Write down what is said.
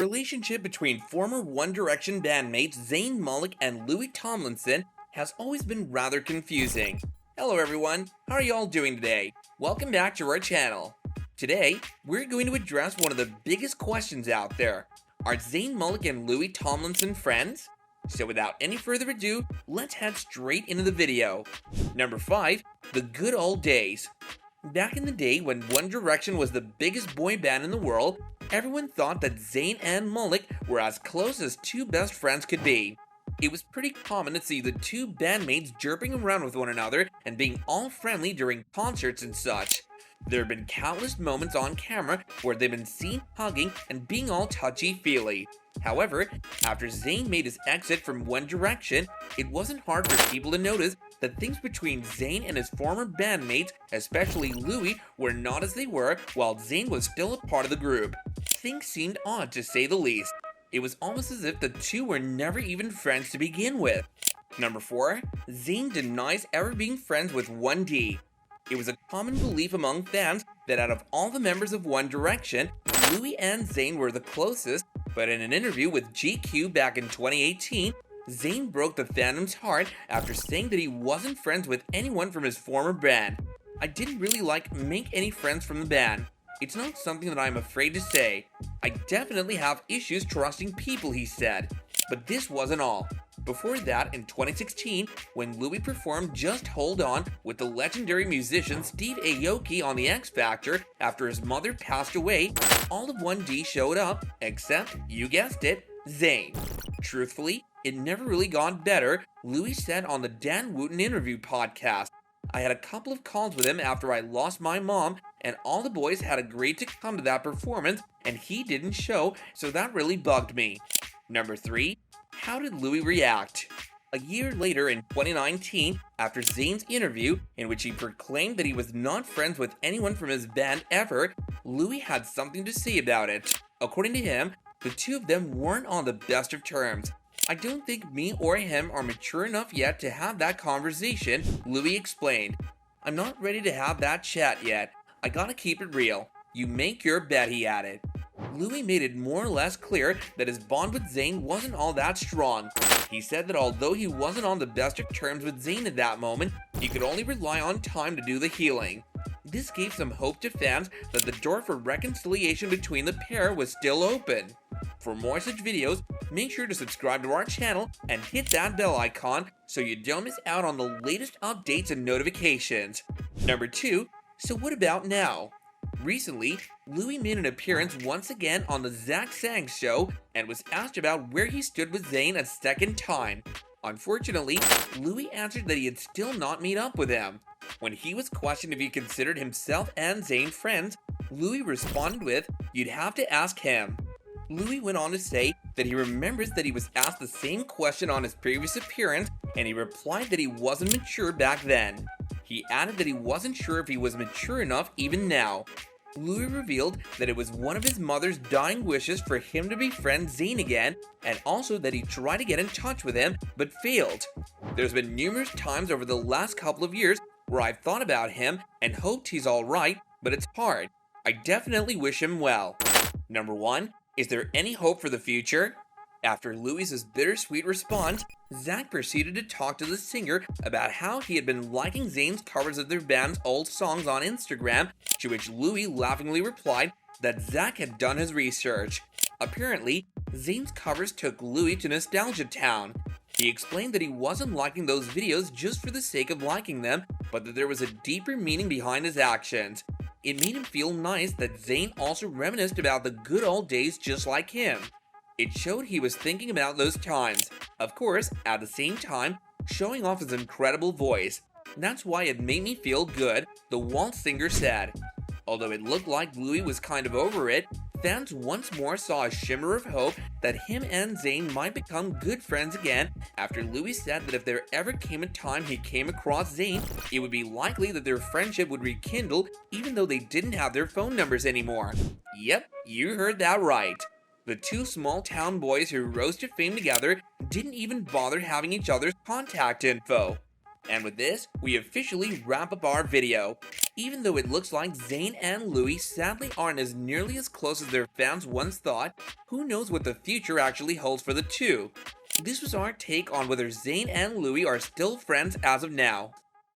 relationship between former One Direction bandmates Zayn Malik and Louis Tomlinson has always been rather confusing. Hello everyone, how are y'all doing today? Welcome back to our channel. Today, we're going to address one of the biggest questions out there. Are Zayn Malik and Louis Tomlinson friends? So without any further ado, let's head straight into the video. Number 5. The good old days. Back in the day when One Direction was the biggest boy band in the world, everyone thought that Zayn and Malik were as close as two best friends could be. It was pretty common to see the two bandmates jerking around with one another and being all friendly during concerts and such. There have been countless moments on camera where they've been seen hugging and being all touchy-feely. However, after Zayn made his exit from One Direction, it wasn't hard for people to notice that things between Zayn and his former bandmates, especially Louis, were not as they were while Zayn was still a part of the group. Things seemed odd to say the least. It was almost as if the two were never even friends to begin with. Number 4. Zayn denies ever being friends with 1D. It was a common belief among fans that out of all the members of One Direction, Louis and Zayn were the closest, but in an interview with GQ back in 2018, Zayn broke the fandom's heart after saying that he wasn't friends with anyone from his former band. "I didn't really make any friends from the band. It's not something that I'm afraid to say. I definitely have issues trusting people," he said. But this wasn't all. Before that, in 2016, when Louis performed Just Hold On with the legendary musician Steve Aoki on The X Factor after his mother passed away, all of 1D showed up, except, you guessed it, Zayn. Truthfully, it never really got better, Louis said on the Dan Wooten interview podcast. "I had a couple of calls with him after I lost my mom, and all the boys had agreed to come to that performance, and he didn't show, so that really bugged me." Number 3. How did Louis react? A year later in 2019, after Zayn's interview, in which he proclaimed that he was not friends with anyone from his band ever, Louis had something to say about it. According to him, the two of them weren't on the best of terms. "I don't think me or him are mature enough yet to have that conversation," Louis explained. "I'm not ready to have that chat yet. I gotta keep it real. You make your bet," he added. Louis made it more or less clear that his bond with Zayn wasn't all that strong. He said that although he wasn't on the best of terms with Zayn at that moment, he could only rely on time to do the healing. This gave some hope to fans that the door for reconciliation between the pair was still open. For more such videos, make sure to subscribe to our channel and hit that bell icon so you don't miss out on the latest updates and notifications. Number 2. So what about now? Recently, Louis made an appearance once again on the Zach Sang show and was asked about where he stood with Zayn a second time. Unfortunately, Louis answered that he had still not made up with him. When he was questioned if he considered himself and Zayn friends, Louis responded with, "You'd have to ask him." Louis went on to say that he remembers that he was asked the same question on his previous appearance, and he replied that he wasn't mature back then. He added that he wasn't sure if he was mature enough even now. Louis revealed that it was one of his mother's dying wishes for him to befriend Zayn again, and also that he tried to get in touch with him, but failed. "There's been numerous times over the last couple of years where I've thought about him and hoped he's alright, but it's hard. I definitely wish him well." Number 1. Is there any hope for the future? After Louis's bittersweet response, Zach proceeded to talk to the singer about how he had been liking Zayn's covers of their band's old songs on Instagram, to which Louis laughingly replied that Zach had done his research. Apparently, Zayn's covers took Louis to Nostalgia Town. He explained that he wasn't liking those videos just for the sake of liking them, but that there was a deeper meaning behind his actions. It made him feel nice that Zayn also reminisced about the good old days just like him. It showed he was thinking about those times, of course, at the same time, showing off his incredible voice. "That's why it made me feel good," the waltz singer said. Although it looked like Louis was kind of over it, fans once more saw a shimmer of hope that him and Zayn might become good friends again after Louis said that if there ever came a time he came across Zayn, it would be likely that their friendship would rekindle even though they didn't have their phone numbers anymore. Yep, you heard that right. The two small-town boys who rose to fame together didn't even bother having each other's contact info. And with this, we officially wrap up our video. Even though it looks like Zayn and Louis sadly aren't as nearly as close as their fans once thought, who knows what the future actually holds for the two. This was our take on whether Zayn and Louis are still friends as of now.